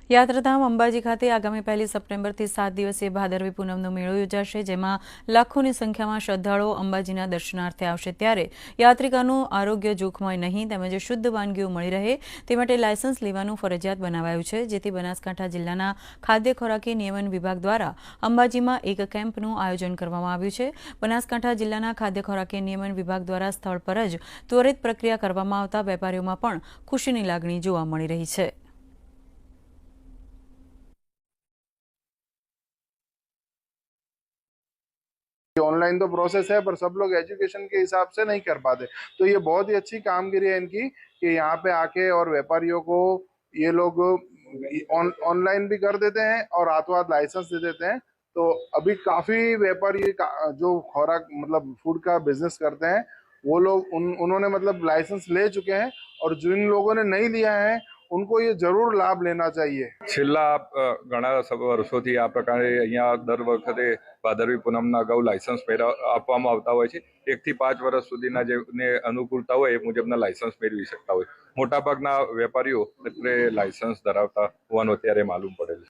યાત્રાધામ અંબાજી ખાતે આગામી 1 સપ્ટેમ્બરથી 7 દિવસીય ભાદરવી પૂનમનો મેળો યોજાશે, જેમાં લાખોની સંખ્યામાં શ્રદ્ધાળુઓ અંબાજીના દર્શનાર્થે આવશે। ત્યારે યાત્રિકોનું આરોગ્ય જોખમાય નહીં તેમજ શુદ્ધ વાનગીઓ મળી રહે તે માટે લાયસન્સ લેવાનું ફરજિયાત બનાવાયું છે, જેથી બનાસકાંઠા જિલ્લાના ખાદ્ય ખોરાકી નિયમન વિભાગ દ્વારા અંબાજીમાં એક કેમ્પનું આયોજન કરવામાં આવ્યું છે। બનાસકાંઠા જિલ્લાના ખાદ્ય ખોરાકી નિયમન વિભાગ દ્વારા સ્થળ પર જ ત્વરિત પ્રક્રિયા કરવામાં આવતા વેપારીઓમાં પણ ખુશીની લાગણી જોવા મળી રહી છે। ऑनलाइन तो प्रोसेस है, पर सब लोग एजुकेशन के हिसाब से नहीं कर पाते। तो ये बहुत ही अच्छी कामगिरी है इनकी कि यहाँ पे आके और व्यापारियों को ये लोग ऑनलाइन भी कर देते हैं और हाथों हाथ लाइसेंस दे देते हैं। तो अभी काफी व्यापारी जो खुराक मतलब फूड का बिजनेस करते हैं वो लोग उन्होंने मतलब लाइसेंस ले चुके हैं, और जिन लोगों ने नहीं लिया है उनको ये જરૂર લાભ લેના चाहिए। છેલ્લા ઘણા વર્ષોથી આ પ્રકારે અહીંયા દર વખતે ભાદરવી પૂનમના અગાઉ લાયસન્સ આપવામાં આવતા હોય છે। 1 થી 5 વર્ષ સુધીના જેને અનુકૂળતા હોય એ મુજબના લાયસન્સ મેળવી શકતા હોય। મોટાભાગના વેપારીઓ અત્રે લાયસન્સ ધરાવતા હોવાનું અત્યારે માલુમ પડેલ છે।